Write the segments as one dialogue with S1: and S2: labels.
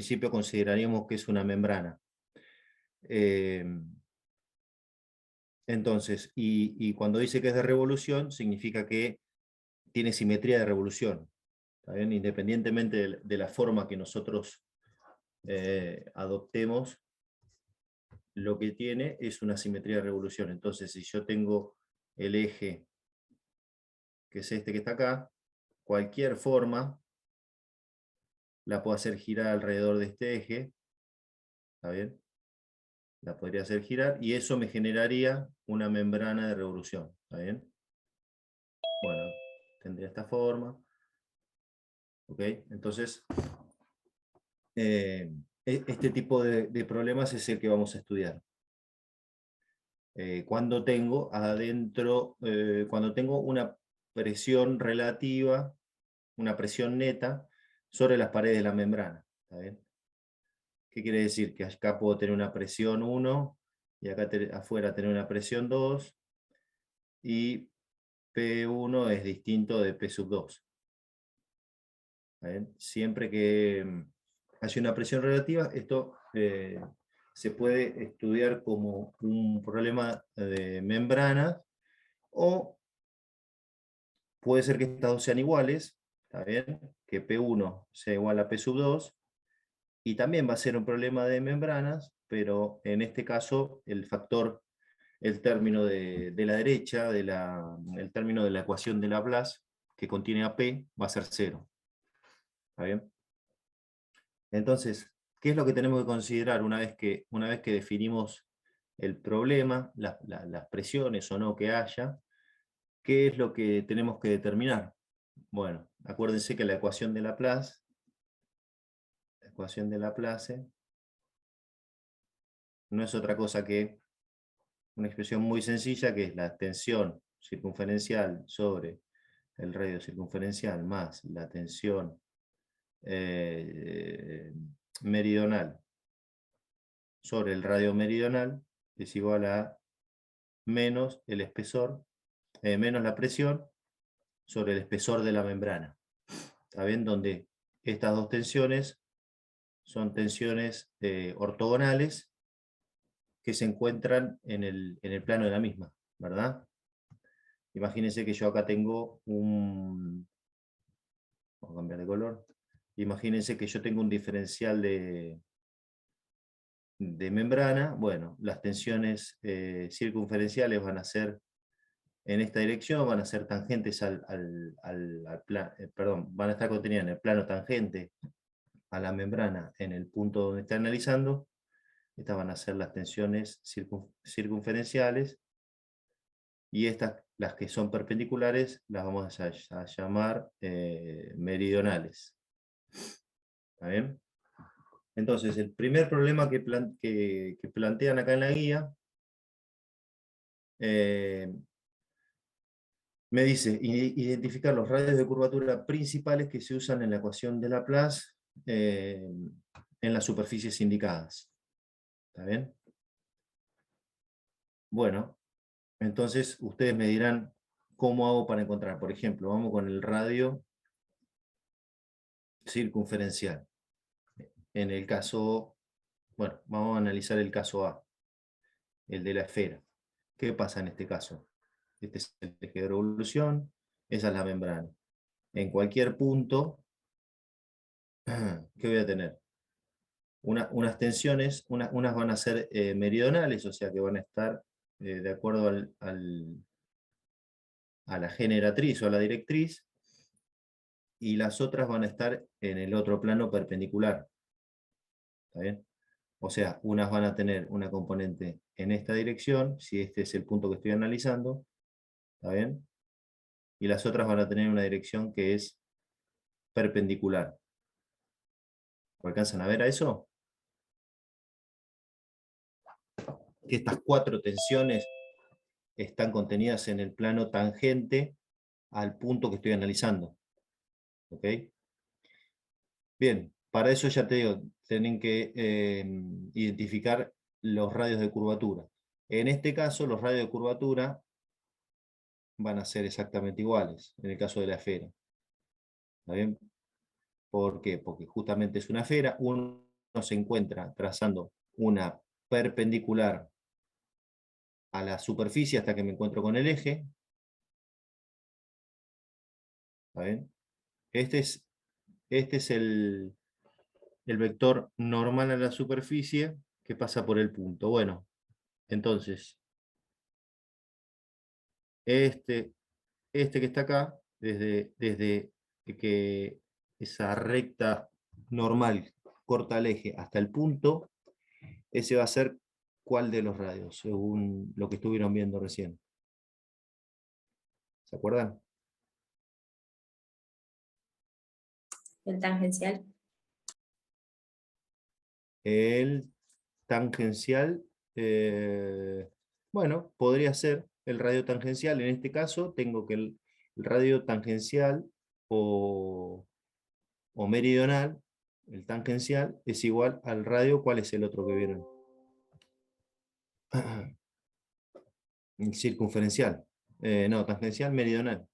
S1: principio consideraríamos que es una membrana. Entonces, y cuando dice que es de revolución, significa que tiene simetría de revolución. ¿Está bien? Independientemente de la forma que nosotros adoptemos, lo que tiene es una simetría de revolución. Entonces, si yo tengo el eje, que es este que está acá, cualquier forma la puedo hacer girar alrededor de este eje. ¿Está bien? La podría hacer girar y eso me generaría una membrana de revolución. ¿Está bien? Bueno, tendría esta forma. ¿Ok? Entonces, este tipo de problemas es el que vamos a estudiar. Cuando tengo adentro, cuando tengo una presión relativa, una presión neta, sobre las paredes de la membrana. ¿Está bien? ¿Qué quiere decir? Que acá puedo tener una presión 1, y acá afuera tener una presión 2, y P1 es distinto de P sub 2. ¿Está bien? Siempre que haya una presión relativa, esto se puede estudiar como un problema de membrana, o puede ser que estas dos sean iguales, ¿está bien? Que P1 sea igual a P sub 2, y también va a ser un problema de membranas, pero en este caso el factor, el término de la derecha, el término de la ecuación de Laplace, que contiene a P, va a ser 0. ¿Está bien? Entonces, ¿qué es lo que tenemos que considerar una vez que definimos el problema, las presiones o no que haya? ¿Qué es lo que tenemos que determinar? Bueno, acuérdense que la ecuación de Laplace no es otra cosa que una expresión muy sencilla, que es la tensión circunferencial sobre el radio circunferencial más la tensión meridional sobre el radio meridional, es igual a menos el espesor, menos la presión sobre el espesor de la membrana. ¿Está bien? Donde estas dos tensiones son tensiones ortogonales que se encuentran en el plano de la misma, ¿verdad? Imagínense que yo acá tengo un... Vamos a cambiar de color. Imagínense que yo tengo un diferencial de membrana. Bueno, las tensiones circunferenciales van a ser en esta dirección, van a ser tangentes perdón, van a estar contenidas en el plano tangente a la membrana en el punto donde está analizando. Estas van a ser las tensiones circunferenciales, y estas, las que son perpendiculares, las vamos a llamar meridionales. ¿Está bien? Entonces, el primer problema que plantean acá en la guía, me dice identificar los radios de curvatura principales que se usan en la ecuación de Laplace en las superficies indicadas. ¿Está bien? Bueno, entonces ustedes me dirán cómo hago para encontrar. Por ejemplo, vamos con el radio circunferencial. En el caso, bueno, vamos a analizar el caso A, el de la esfera. ¿Qué pasa en este caso? Este es el eje de revolución, esa es la membrana. En cualquier punto, ¿qué voy a tener? Unas tensiones, unas van a ser meridionales, o sea que van a estar de acuerdo a la generatriz o a la directriz, y las otras van a estar en el otro plano perpendicular. ¿Está bien? O sea, unas van a tener una componente en esta dirección, si este es el punto que estoy analizando, ¿está bien? Y las otras van a tener una dirección que es perpendicular. ¿Alcanzan a ver a eso? Que estas cuatro tensiones están contenidas en el plano tangente al punto que estoy analizando. ¿Ok? Bien, para eso ya te digo, tienen que identificar los radios de curvatura. En este caso, los radios de curvatura van a ser exactamente iguales, en el caso de la esfera. ¿Está bien? ¿Por qué? Porque justamente es una esfera. Uno se encuentra trazando una perpendicular a la superficie hasta que me encuentro con el eje. ¿Está bien? Este es el vector normal a la superficie que pasa por el punto. Bueno, entonces, este que está acá, desde que esa recta normal corta el eje hasta el punto, ese va a ser cuál de los radios, según lo que estuvieron viendo recién. ¿Se acuerdan?
S2: El tangencial.
S1: El tangencial, bueno, podría ser el radio tangencial. En este caso tengo que el radio tangencial o meridional, el tangencial, es igual al radio. ¿Cuál es el otro que vieron? El circunferencial. No, tangencial meridional.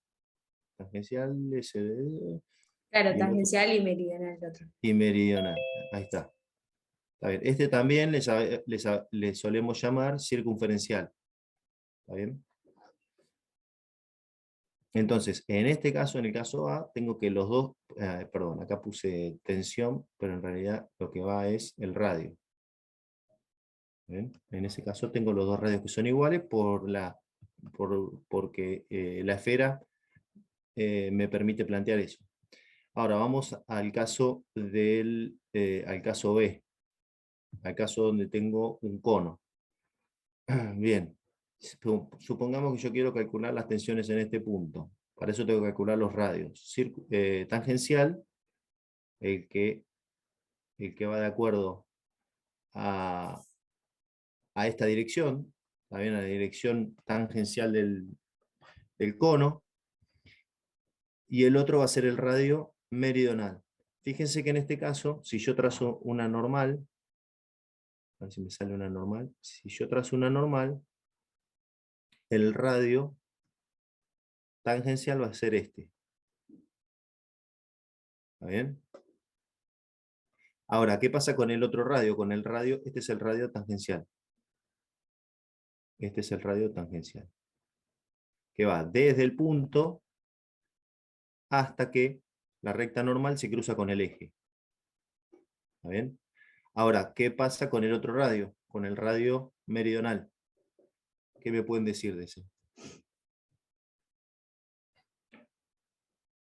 S1: Tangencial SD
S2: Claro,
S1: y el otro.
S2: tangencial y meridional el otro.
S1: Y meridional. Ahí está. Está bien. Este también le solemos llamar circunferencial. ¿Está bien? Entonces, en este caso, en el caso A, tengo que los dos, perdón, acá puse tensión, pero en realidad lo que va es el radio. ¿Ven? En ese caso tengo los dos radios que son iguales porque la esfera me permite plantear eso. Ahora vamos al caso al caso B, al caso donde tengo un cono. Bien, supongamos que yo quiero calcular las tensiones en este punto. Para eso tengo que calcular los radios. Tangencial, el que va de acuerdo a esta dirección, también a la dirección tangencial del cono, y el otro va a ser el radio meridional. Fíjense que en este caso, si yo trazo una normal, a ver si me sale una normal, si yo trazo una normal, el radio tangencial va a ser este. ¿Está bien? Ahora, ¿qué pasa con el otro radio? Con el radio, este es el radio tangencial. Este es el radio tangencial. Que va desde el punto hasta que la recta normal se cruza con el eje. ¿Está bien? Ahora, ¿qué pasa con el otro radio? Con el radio meridional. ¿Qué me pueden decir de ese?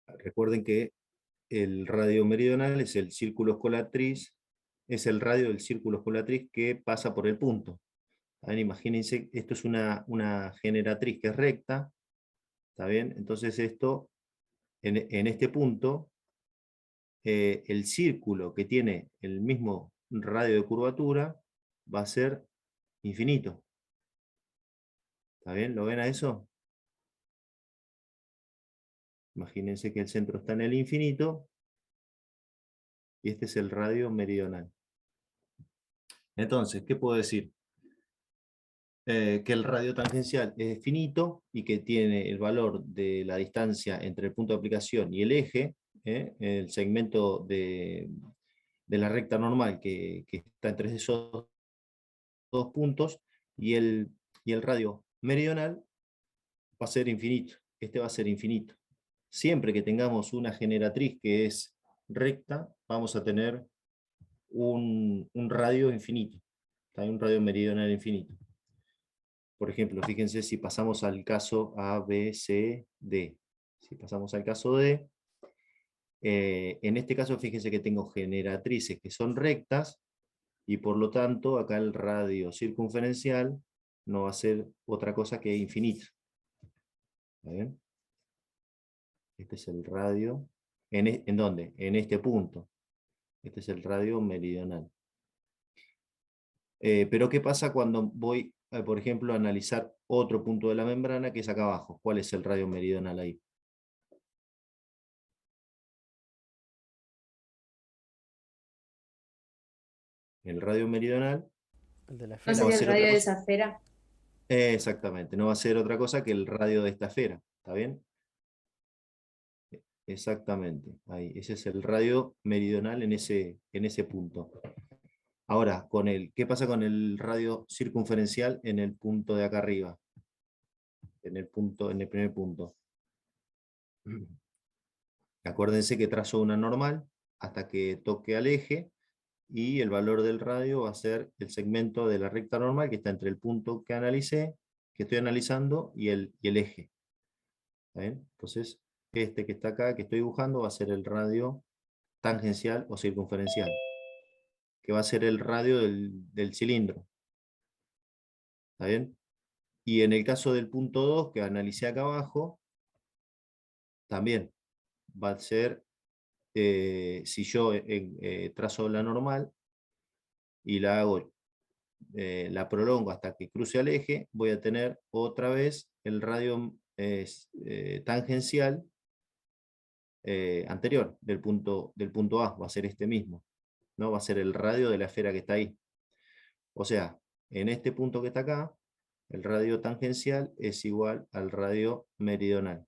S1: Recuerden que el radio meridional es el círculo escolatriz, es el radio del círculo escolatriz que pasa por el punto. ¿Está bien? Imagínense, esto es una generatriz que es recta. ¿Está bien? Entonces esto, en este punto, el círculo que tiene el mismo radio de curvatura va a ser infinito. ¿Está bien? ¿Lo ven a eso? Imagínense que el centro está en el infinito y este es el radio meridional. Entonces, ¿qué puedo decir? Que el radio tangencial es finito y que tiene el valor de la distancia entre el punto de aplicación y el eje, el segmento de la recta normal que está entre esos dos puntos, y el radio meridional va a ser infinito. Este va a ser infinito. Siempre que tengamos una generatriz que es recta, vamos a tener un radio infinito. Hay un radio meridional infinito. Por ejemplo, fíjense si pasamos al caso A, B, C, D. Si pasamos al caso D, en este caso fíjense que tengo generatrices que son rectas, y por lo tanto acá el radio circunferencial no va a ser otra cosa que infinito. ¿Está bien? Este es el radio. ¿En dónde? En este punto. Este es el radio meridional. Pero ¿qué pasa cuando voy, por ejemplo, a analizar otro punto de la membrana que es acá abajo? ¿Cuál es el radio meridional ahí? El radio meridional
S3: El de la
S2: ¿No
S1: no va
S3: esfera.
S1: a
S2: sería el
S1: ser
S2: radio
S1: otra
S2: de
S1: cosa.
S2: esa esfera?
S1: Exactamente, no va a ser otra cosa que el radio de esta esfera. ¿Está bien? Exactamente. Ahí, ese es el radio meridional en ese punto. Ahora, ¿qué pasa con el radio circunferencial en el punto de acá arriba? En el primer punto. Acuérdense que trazo una normal hasta que toque al eje, y el valor del radio va a ser el segmento de la recta normal que está entre el punto que analicé, que estoy analizando, y el eje. ¿Está bien? Entonces, este que está acá, que estoy dibujando, va a ser el radio tangencial o circunferencial, que va a ser el radio del cilindro. ¿Está bien? Y en el caso del punto 2, que analicé acá abajo, también va a ser, si yo trazo la normal y la hago, la prolongo hasta que cruce al eje, voy a tener otra vez el radio tangencial anterior del punto A, va a ser este mismo, ¿no? Va a ser el radio de la esfera que está ahí. O sea, en este punto que está acá, el radio tangencial es igual al radio meridional.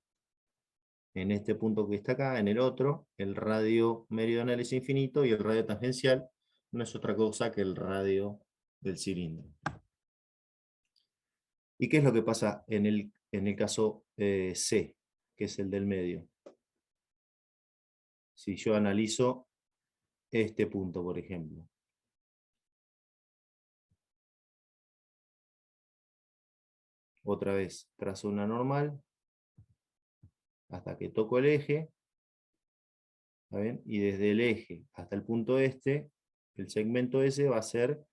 S1: En este punto que está acá, en el otro, el radio meridional es infinito y el radio tangencial no es otra cosa que el radio del cilindro. ¿Y qué es lo que pasa en el caso C, que es el del medio? Si yo analizo este punto, por ejemplo. Otra vez, trazo una normal hasta que toco el eje. ¿Está bien? Y desde el eje hasta el punto este, el segmento ese va a ser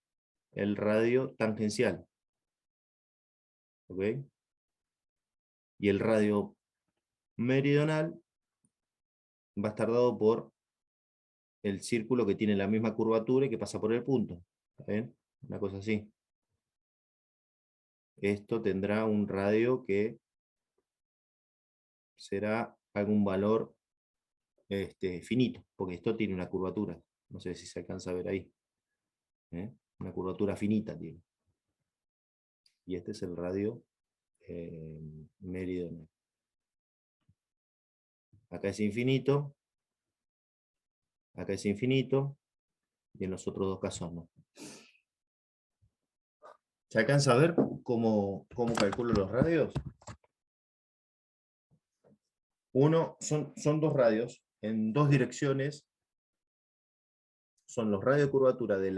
S1: el radio tangencial. ¿Ok? Y el radio meridional va a estar dado por el círculo que tiene la misma curvatura y que pasa por el punto. ¿Está bien? Una cosa así. Esto tendrá un radio que será algún valor finito, porque esto tiene una curvatura. No sé si se alcanza a ver ahí. Una curvatura finita tiene. Y este es el radio meridional. Acá es infinito, acá es infinito, y en los otros dos casos no. ¿Se alcanza a ver cómo calculo los radios? Son dos radios en dos direcciones. Son los radios de curvatura de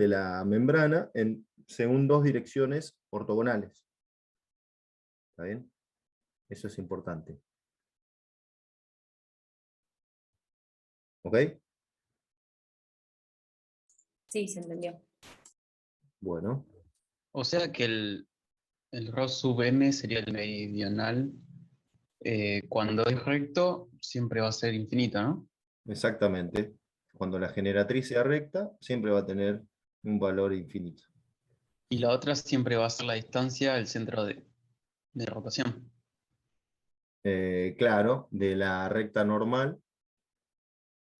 S1: la membrana según dos direcciones ortogonales. ¿Está bien? Eso es importante. ¿Ok?
S2: Sí, se entendió.
S1: Bueno,
S3: O sea que el rho sub m sería el meridional. Cuando es recto, siempre va a ser infinito, ¿no?
S1: exactamente. Cuando la generatriz sea recta, siempre va a tener un valor infinito.
S3: Y la otra siempre va a ser la distancia al centro de rotación.
S1: Claro, de la recta normal,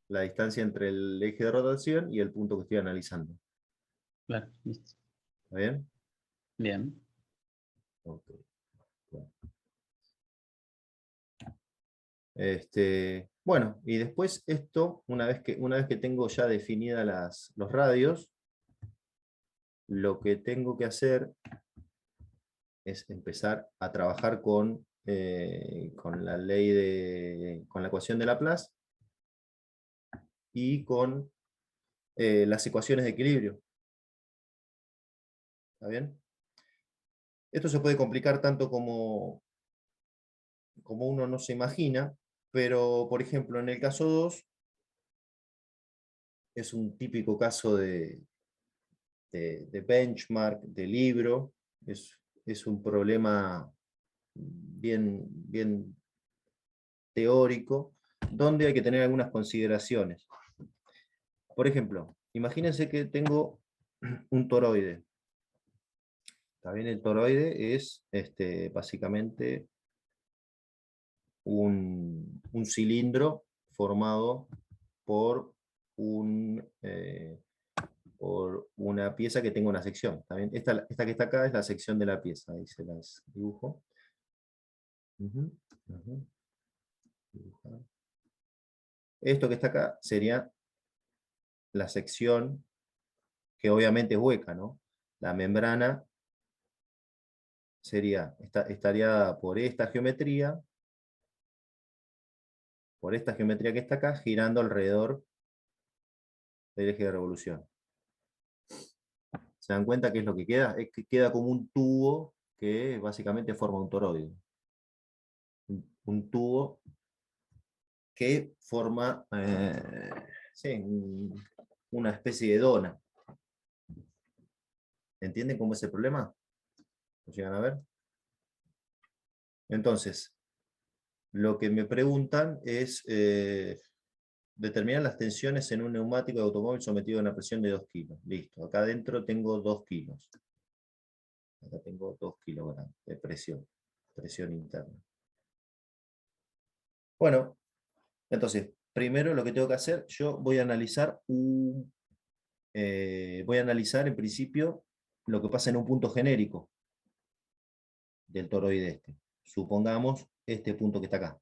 S1: la distancia entre el eje de rotación y el punto que estoy analizando.
S3: Claro, listo.
S1: ¿Está bien?
S3: Bien.
S1: Ok. Bueno. Bueno, y después esto, una vez que tengo ya definidas los radios, lo que tengo que hacer es empezar a trabajar con la con la ecuación de Laplace y con las ecuaciones de equilibrio. ¿Está bien? Esto se puede complicar tanto como uno no se imagina, pero por ejemplo en el caso 2 es un típico caso de benchmark, de libro, es un problema bien teórico, donde hay que tener algunas consideraciones. Por ejemplo, imagínense que tengo un toroide. ¿Está bien? El toroide es básicamente un cilindro formado por por una pieza que tenga una sección. ¿Está bien? Esta que está acá es la sección de la pieza. Ahí se las dibujo. Dibujar. Esto que está acá sería la sección, que obviamente es hueca, ¿no? La membrana estaría dada por esta geometría que está acá, girando alrededor del eje de revolución. ¿Se dan cuenta qué es lo que queda? Es que queda como un tubo que básicamente forma un toroide. Un tubo que forma sí, una especie de dona. ¿Entienden cómo es el problema? ¿Lo llegan a ver? Entonces, lo que me preguntan es determinar las tensiones en un neumático de automóvil sometido a una presión de 2 kilos. Listo, acá adentro tengo 2 kilos. Acá tengo 2 kilogramos de presión interna. Bueno, entonces, primero lo que tengo que hacer, yo voy a analizar en principio lo que pasa en un punto genérico del toroide este. Supongamos este punto que está acá.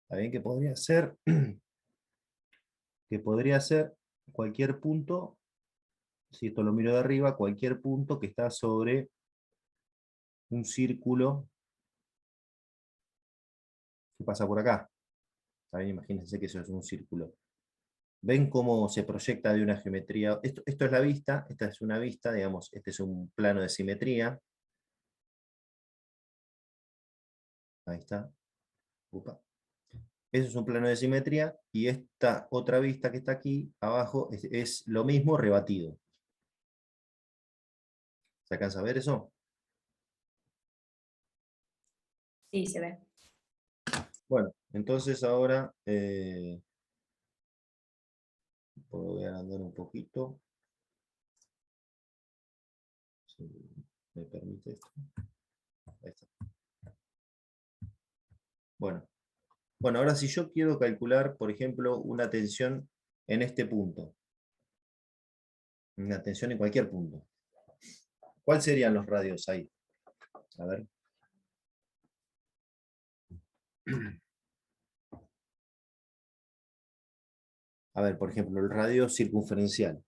S1: ¿Está bien? Que podría ser cualquier punto, si esto lo miro de arriba, cualquier punto que está sobre un círculo que pasa por acá. ¿Está bien? Imagínense que eso es un círculo. ¿Ven cómo se proyecta de una geometría? Esto es la vista, esta es una vista, digamos, este es un plano de simetría. Ahí está. Upa. Eso es un plano de simetría, y esta otra vista que está aquí abajo es lo mismo rebatido. ¿Se alcanza a ver eso?
S2: Sí, se ve.
S1: Bueno, entonces ahora voy a agrandar un poquito. Si me permite esto. Ahí está. Bueno, ahora si yo quiero calcular, por ejemplo, una tensión en este punto, una tensión en cualquier punto, ¿cuáles serían los radios ahí? A ver. A ver, por ejemplo, el radio circunferencial,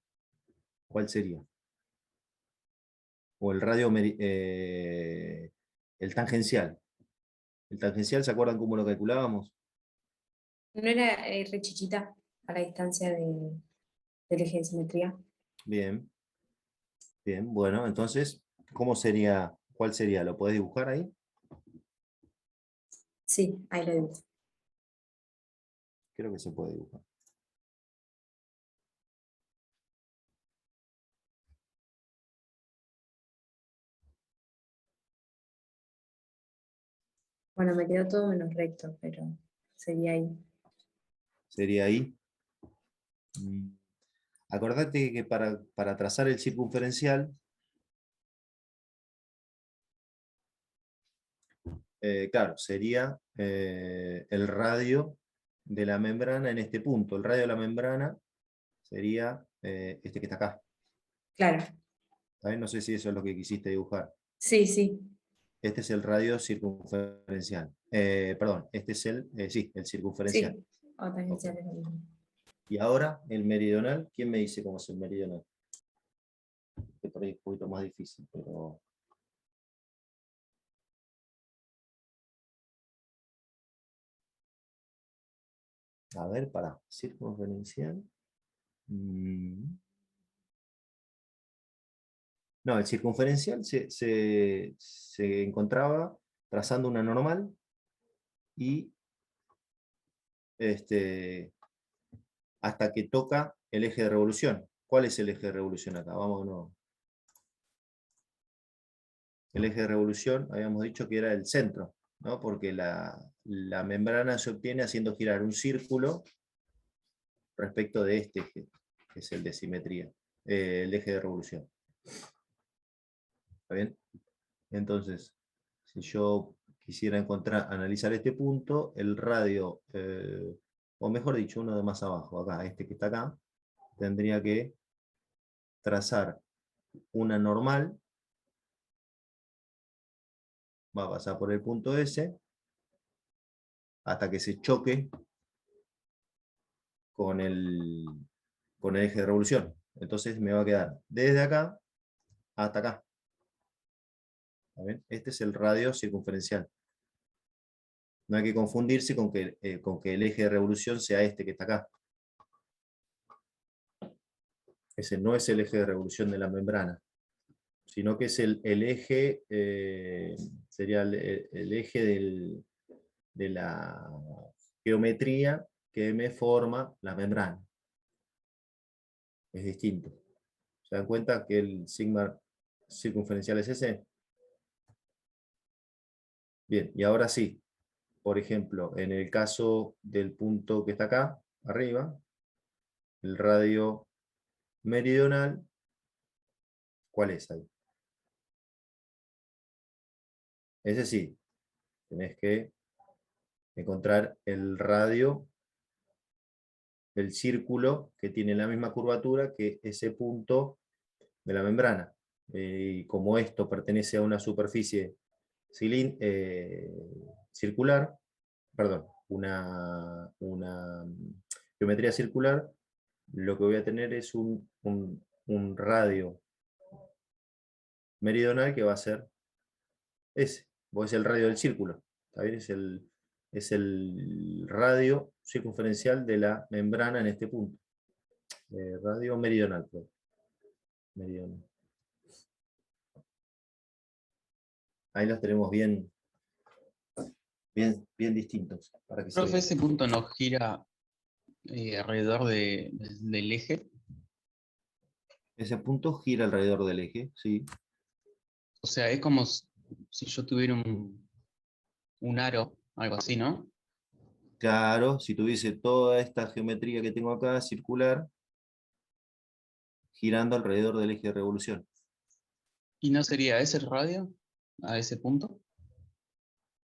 S1: ¿cuál sería? O el radio, el tangencial. El tangencial, ¿se acuerdan cómo lo calculábamos?
S2: No era re chiquita a la distancia del eje de simetría.
S1: Bien, bien, bueno, entonces, ¿cómo sería? ¿Cuál sería? ¿Lo podés dibujar ahí?
S2: Sí, ahí lo dibujo.
S1: Creo que se puede dibujar.
S2: Bueno, me quedó todo menos recto, pero sería ahí.
S1: Sería ahí. Mm. Acordate que para trazar el circunferencial, claro, sería el radio de la membrana en este punto. El radio de la membrana sería este que está acá.
S2: Claro.
S1: ¿Está bien? No sé si eso es lo que quisiste dibujar.
S2: Sí, sí.
S1: Este es el radio circunferencial. Perdón, este es el circunferencial.
S2: Sí. O tangencial es lo mismo.
S1: Y ahora, el meridional, ¿quién me dice cómo es el meridional? Que por ahí es un poquito más difícil, pero... A ver, para circunferencial. No, el circunferencial se encontraba trazando una normal y hasta que toca el eje de revolución. ¿Cuál es el eje de revolución acá? Vámonos. El eje de revolución habíamos dicho que era el centro, ¿no? Porque la membrana se obtiene haciendo girar un círculo respecto de este eje, que es el de simetría, el eje de revolución. ¿Está bien? Entonces, si yo quisiera analizar este punto, el radio, o mejor dicho, uno de más abajo, acá, este que está acá, tendría que trazar una normal, va a pasar por el punto S, hasta que se choque con el con el eje de revolución. Entonces me va a quedar desde acá hasta acá. ¿Está bien? Este es el radio circunferencial. No hay que confundirse con que el eje de revolución sea este que está acá. Ese no es el eje de revolución de la membrana, sino que es el eje, sería el eje de la geometría que me forma la membrana. Es distinto. ¿Se dan cuenta que el sigma circunferencial es ese? Bien, y ahora sí. Por ejemplo, en el caso del punto que está acá, arriba, el radio meridional, ¿cuál es ahí? Ese sí, tenés que encontrar el radio del círculo que tiene la misma curvatura que ese punto de la membrana. Y como esto pertenece a una superficie circular, perdón, una geometría circular, lo que voy a tener es un radio meridional que va a ser ese, es el radio del círculo, ¿está bien? Es el radio circunferencial de la membrana en este punto. Radio meridional, pues. Meridional. Ahí los tenemos bien distintos. Para que se
S3: Profe,
S1: vean.
S3: ese punto no gira alrededor del eje.
S1: Ese punto gira alrededor del eje, sí.
S3: O sea, es como si yo tuviera un aro, algo así, ¿no?
S1: Claro, si tuviese toda esta geometría que tengo acá, circular, girando alrededor del eje de revolución.
S3: ¿Y no sería ese el radio? ¿A ese punto?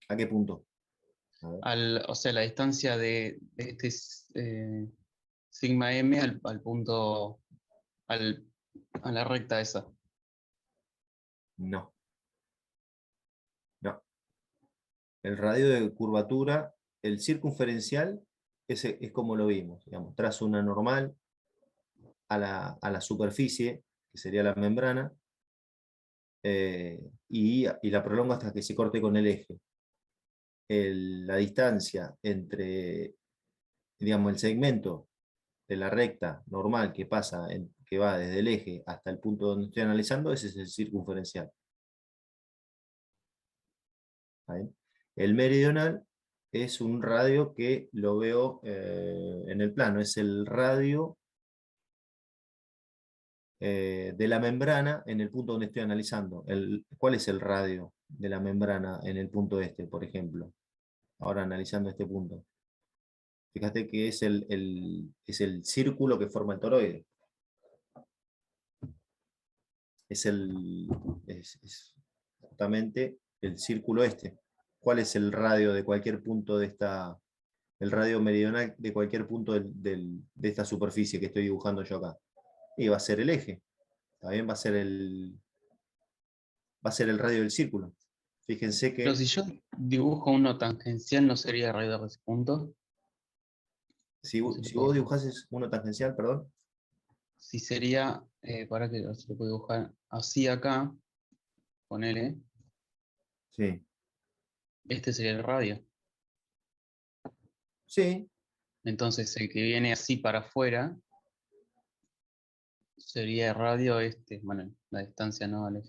S1: ¿A qué punto? A ver.
S3: O sea, la distancia de este sigma m al punto, a la recta esa.
S1: No. No. El radio de curvatura, el circunferencial, es como lo vimos. Digamos, trazo una normal a la superficie, que sería la membrana, y la prolongo hasta que se corte con el eje. La distancia entre, digamos, el segmento de la recta normal que pasa, que va desde el eje hasta el punto donde estoy analizando, ese es el circunferencial. ¿Ahí? El meridional es un radio que lo veo en el plano, es el radio de la membrana en el punto donde estoy analizando. ¿Cuál es el radio de la membrana en el punto este, por ejemplo? Ahora analizando este punto. Fíjate que es el círculo que forma el toroide. Es justamente el círculo este. ¿Cuál es el radio de cualquier punto de el radio meridional de cualquier punto de esta superficie que estoy dibujando yo acá? Y va a ser el eje. También va a ser el radio del círculo. Fíjense
S3: Pero
S1: que
S3: si yo dibujo uno tangencial, ¿no sería alrededor de ese punto?
S1: si
S3: No se lo
S1: vos
S3: puedo-
S1: dibujases uno tangencial, perdón.
S3: Si sería, para que se lo puedo dibujar así acá, ponele,
S1: Sí.
S3: este sería el radio.
S1: Sí.
S3: Entonces el que viene así para afuera sería el radio este. Bueno, la distancia no vale.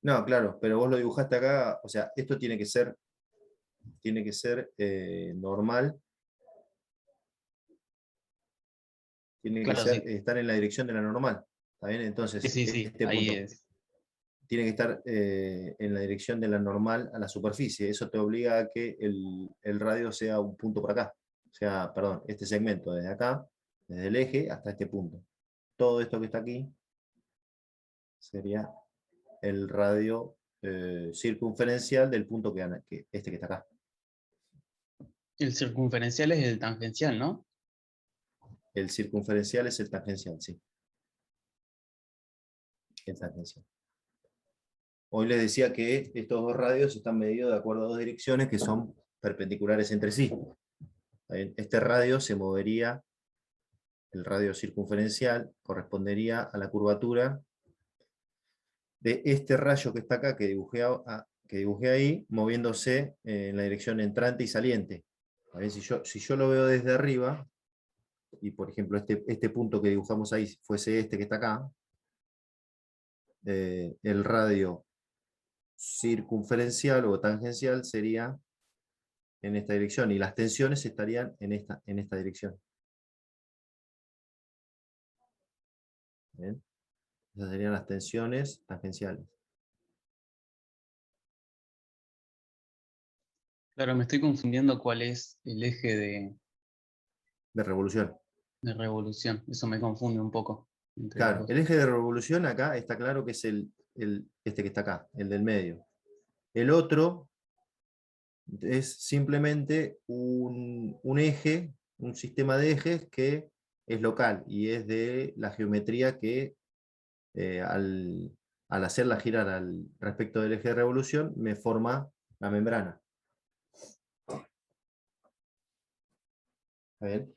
S1: No, claro, pero vos lo dibujaste acá, o sea, esto tiene que ser normal, tiene que
S3: Claro,
S1: ser,
S3: sí.
S1: estar en la dirección de la normal. ¿Está bien?
S3: Sí,
S1: Entonces,
S3: sí, sí,
S1: este
S3: ahí
S1: punto
S3: es.
S1: tiene que estar en la dirección de la normal a la superficie. Eso te obliga a que el radio sea un punto por acá. O sea, perdón, este segmento desde acá, desde el eje hasta este punto. Todo esto que está aquí sería el radio circunferencial del punto este que está acá.
S3: El circunferencial es el tangencial, ¿no?
S1: El circunferencial es el tangencial, sí. El tangencial. Hoy les decía que estos dos radios están medidos de acuerdo a dos direcciones que son perpendiculares entre sí. Este radio se movería el radio circunferencial correspondería a la curvatura de este rayo que está acá, que dibujé ahí, moviéndose en la dirección entrante y saliente. A ver, si yo lo veo desde arriba, y por ejemplo este punto que dibujamos ahí fuese este que está acá, el radio circunferencial o tangencial sería en esta dirección, y las tensiones estarían en esta dirección. ¿Bien? Esas serían las tensiones tangenciales.
S3: Claro, me estoy confundiendo cuál es el eje
S1: De revolución.
S3: de revolución. Eso me confunde un poco entre los
S1: Claro,
S3: dos.
S1: el eje de revolución acá está claro que es este que está acá, el del medio. El otro es simplemente un eje, un sistema de ejes que es local y es de la geometría que al hacerla girar respecto del eje de revolución me forma la membrana. ¿Está bien?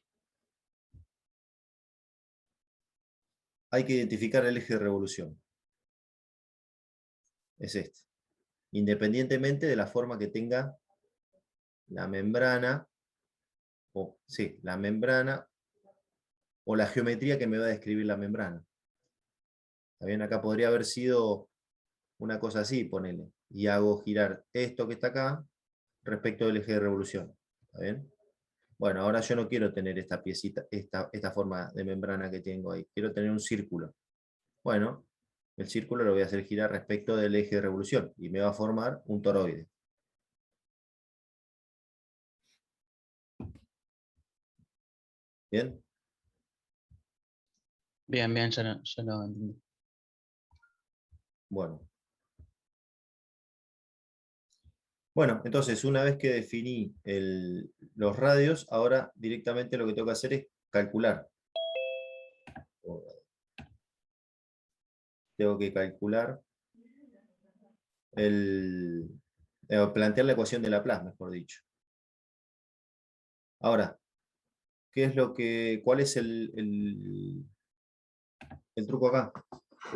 S1: Hay que identificar el eje de revolución. Es este. Independientemente de la forma que tenga la membrana, la membrana o la geometría que me va a describir la membrana. ¿Está bien? Acá podría haber sido una cosa así, ponele. Y hago girar esto que está acá respecto del eje de revolución. ¿Está bien? Bueno, ahora yo no quiero tener esta piecita, esta forma de membrana que tengo ahí. Quiero tener un círculo. Bueno, el círculo lo voy a hacer girar respecto del eje de revolución y me va a formar un toroide. ¿Bien?
S3: Bien, bien, ya lo entendí.
S1: Bueno. Bueno, entonces una vez que definí los radios, ahora directamente lo que tengo que hacer es calcular. Tengo que calcular plantear la ecuación de Laplace, mejor dicho. Ahora, ¿cuál es el truco acá?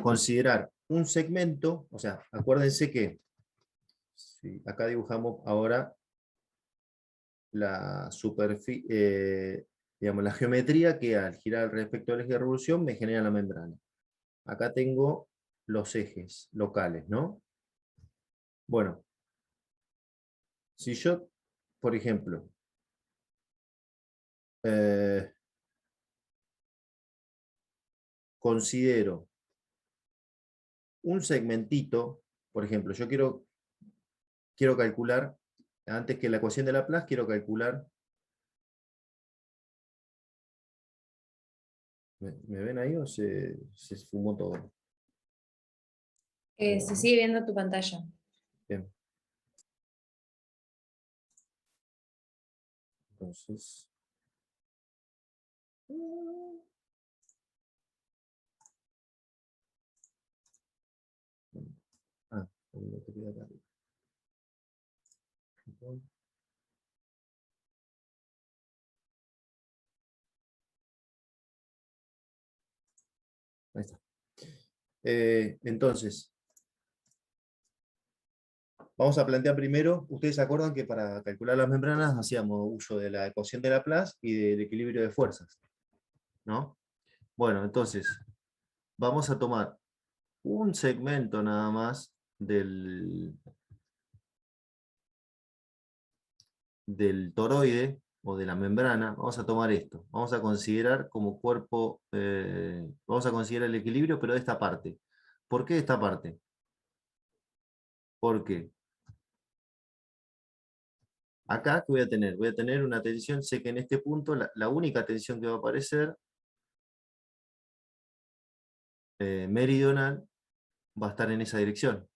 S1: Considerar un segmento, o sea, acuérdense que acá dibujamos ahora la superficie, digamos, la geometría que al girar respecto al eje de revolución me genera la membrana. Acá tengo los ejes locales, ¿no? Bueno, si yo, por ejemplo, considero un segmentito, por ejemplo, yo quiero calcular, antes que la ecuación de Laplace, quiero calcular. ¿Me ven ahí o se fumó todo?
S2: Se sigue viendo tu pantalla.
S1: Bien. Entonces. Lo que queda acá arriba. Ahí está. Entonces, vamos a plantear primero, ustedes se acuerdan que para calcular las membranas hacíamos uso de la ecuación de Laplace y del equilibrio de fuerzas, ¿no? Bueno, entonces, vamos a tomar un segmento nada más del toroide o de la membrana. Vamos a tomar esto. Vamos a considerar como cuerpo, vamos a considerar el equilibrio, pero de esta parte. ¿Por qué esta parte? Porque acá, ¿qué voy a tener? Voy a tener una tensión, sé que en este punto la única tensión que va a aparecer meridional va a estar en esa dirección.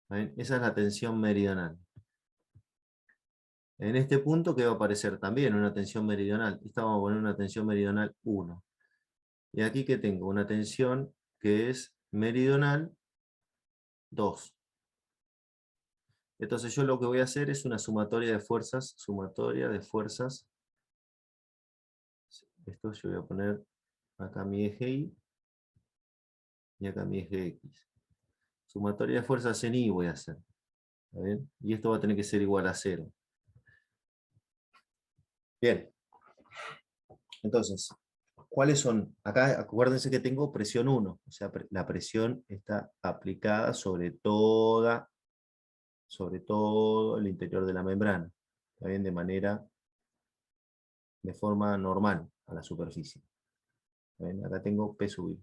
S1: ¿Ven? Esa es la tensión meridional. En este punto, ¿qué va a aparecer? También una tensión meridional. Esta vamos a poner una tensión meridional 1. Y aquí que tengo una tensión que es meridional 2. Entonces yo lo que voy a hacer es una sumatoria de fuerzas Esto yo voy a poner acá mi eje Y y acá mi eje X. Sumatoria de fuerzas en Y voy a hacer. ¿Está bien? Y esto va a tener que ser igual a 0. Bien. Entonces, ¿cuáles son? Acá acuérdense que tengo presión 1. O sea, la presión está aplicada sobre todo el interior de la membrana. ¿Está bien? De forma normal a la superficie. ¿Está bien? Acá tengo P sub I.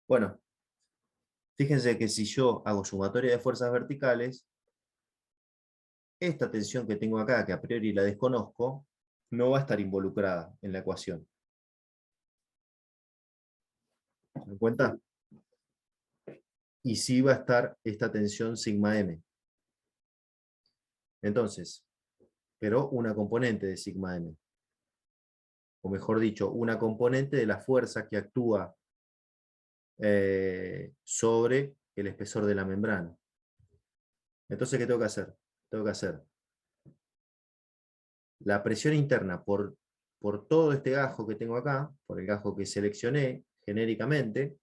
S1: Bueno, fíjense que si yo hago sumatoria de fuerzas verticales, esta tensión que tengo acá, que a priori la desconozco, no va a estar involucrada en la ecuación. ¿Se dan cuenta? Y sí va a estar esta tensión sigma M. Entonces, pero una componente de sigma M. O mejor dicho, una componente de la fuerza que actúa sobre el espesor de la membrana. Entonces, ¿qué tengo que hacer? Tengo que hacer la presión interna por todo este gajo que tengo acá, por el gajo que seleccioné genéricamente,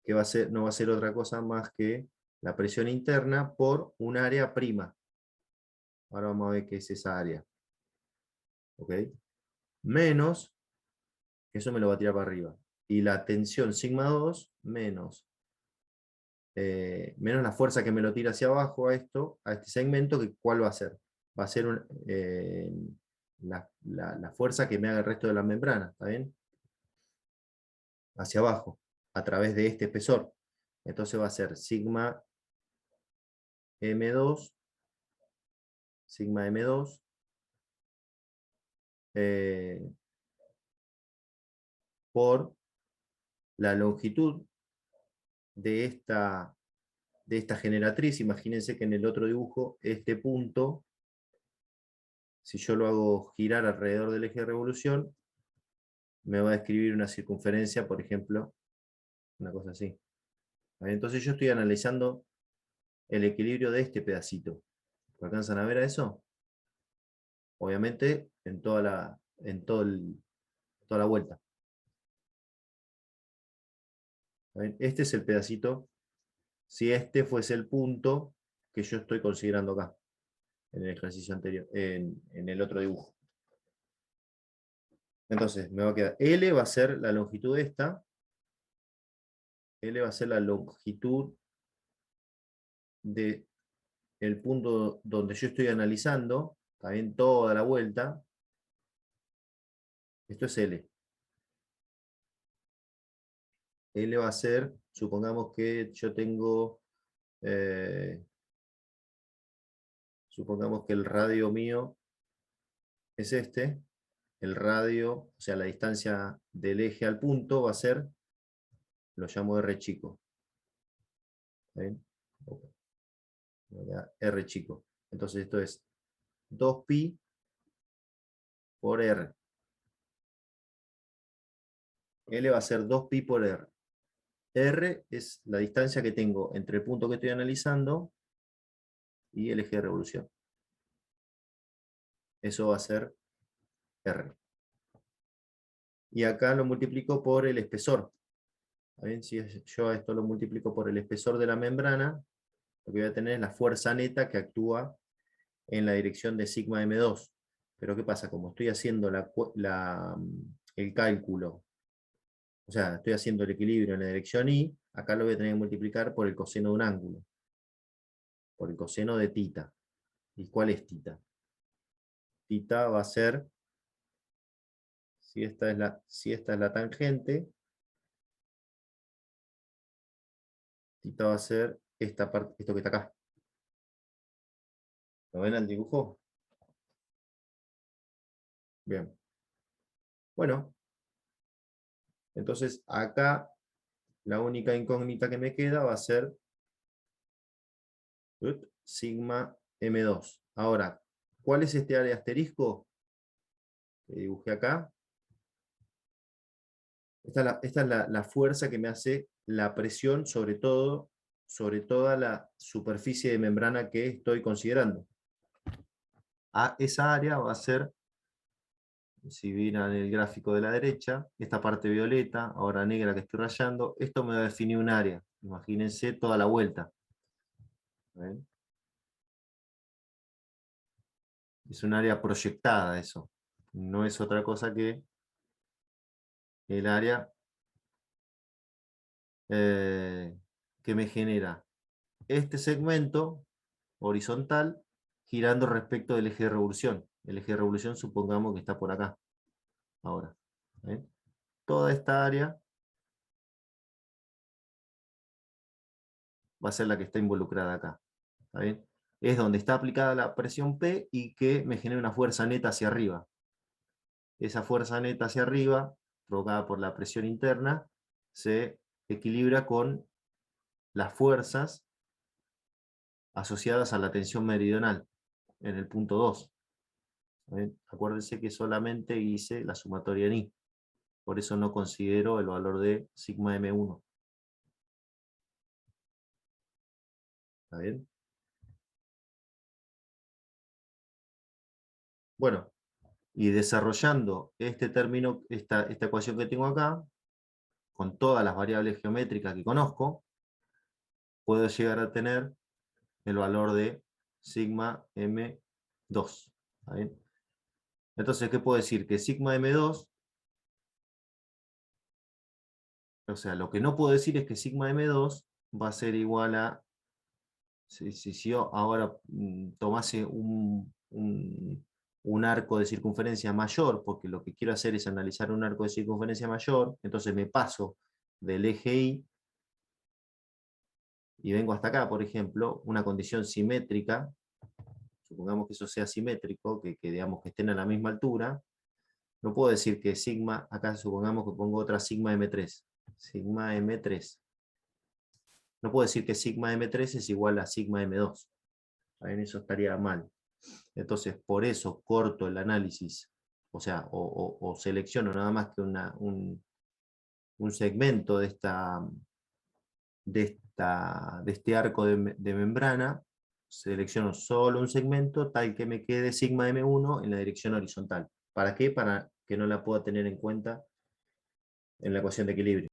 S1: que no va a ser otra cosa más que la presión interna por un área prima. Ahora vamos a ver qué es esa área. ¿Ok? Menos, eso me lo va a tirar para arriba. Y la tensión sigma 2 menos la fuerza que me lo tira hacia abajo a este segmento, ¿cuál va a ser? Va a ser la fuerza que me haga el resto de la membrana, ¿está bien? Hacia abajo, a través de este espesor. Entonces va a ser sigma M2, por la longitud de esta generatriz. Imagínense que en el otro dibujo, este punto, si yo lo hago girar alrededor del eje de revolución, me va a describir una circunferencia, por ejemplo, una cosa así. Entonces yo estoy analizando el equilibrio de este pedacito. ¿Lo alcanzan a ver a eso? Obviamente en toda la vuelta. Este es el pedacito, si este fuese el punto que yo estoy considerando acá, en el ejercicio anterior, en el otro dibujo. Entonces me va a quedar, L va a ser la longitud de esta, L va a ser la longitud del punto donde yo estoy analizando, también toda la vuelta. Esto es L. L va a ser, supongamos que yo tengo, supongamos que el radio mío es este, el radio, o sea, la distancia del eje al punto va a ser, lo llamo R chico. ¿Está bien? R chico. Entonces esto es 2pi por R. L va a ser 2pi por R. R es la distancia que tengo entre el punto que estoy analizando y el eje de revolución. Eso va a ser R. Y acá lo multiplico por el espesor. ¿Bien? Si yo a esto lo multiplico por el espesor de la membrana, lo que voy a tener es la fuerza neta que actúa en la dirección de sigma M2. Pero ¿qué pasa? Como estoy haciendo el cálculo, o sea, estoy haciendo el equilibrio en la dirección Y, acá lo voy a tener que multiplicar por el coseno de un ángulo. Por el coseno de θ. ¿Y cuál es θ? Θ va a ser, si esta es la tangente, θ va a ser esta parte, esto que está acá. ¿Lo ven al dibujo? Bien. Bueno, entonces acá la única incógnita que me queda va a ser sigma M2. Ahora, ¿cuál es este área asterisco que dibujé acá? Esta es la fuerza que me hace la presión sobre toda la superficie de membrana que estoy considerando. esa área va a ser, si miran el gráfico de la derecha, esta parte violeta, ahora negra que estoy rayando, esto me va a definir un área. Imagínense toda la vuelta. ¿Ven? Es un área proyectada eso. No es otra cosa que el área que me genera este segmento horizontal girando respecto del eje de revolución. El eje de revolución supongamos que está por acá. Ahora. ¿Ven? Toda esta área va a ser la que está involucrada acá. ¿Está bien? Es donde está aplicada la presión P y que me genera una fuerza neta hacia arriba. Esa fuerza neta hacia arriba, provocada por la presión interna, se equilibra con las fuerzas asociadas a la tensión meridional, en el punto 2. Acuérdense que solamente hice la sumatoria en I. Por eso no considero el valor de sigma M1. ¿Está bien? Bueno, y desarrollando este término, esta ecuación que tengo acá, con todas las variables geométricas que conozco, puedo llegar a tener el valor de sigma M2. ¿Está bien? Entonces, ¿qué puedo decir? Que sigma M2, o sea, lo que no puedo decir es que sigma M2 va a ser igual a, si yo ahora tomase un arco de circunferencia mayor, porque lo que quiero hacer es analizar un arco de circunferencia mayor, entonces me paso del eje Y y vengo hasta acá, por ejemplo, una condición simétrica, supongamos que eso sea simétrico, que digamos que estén a la misma altura, no puedo decir que sigma, acá supongamos que pongo otra sigma M3, sigma M3. No puedo decir que sigma M3 es igual a sigma M2. En eso estaría mal. Entonces, por eso corto el análisis, o sea, o selecciono nada más que un segmento de este arco de membrana, selecciono solo un segmento tal que me quede sigma M1 en la dirección horizontal. ¿Para qué? Para que no la pueda tener en cuenta en la ecuación de equilibrio.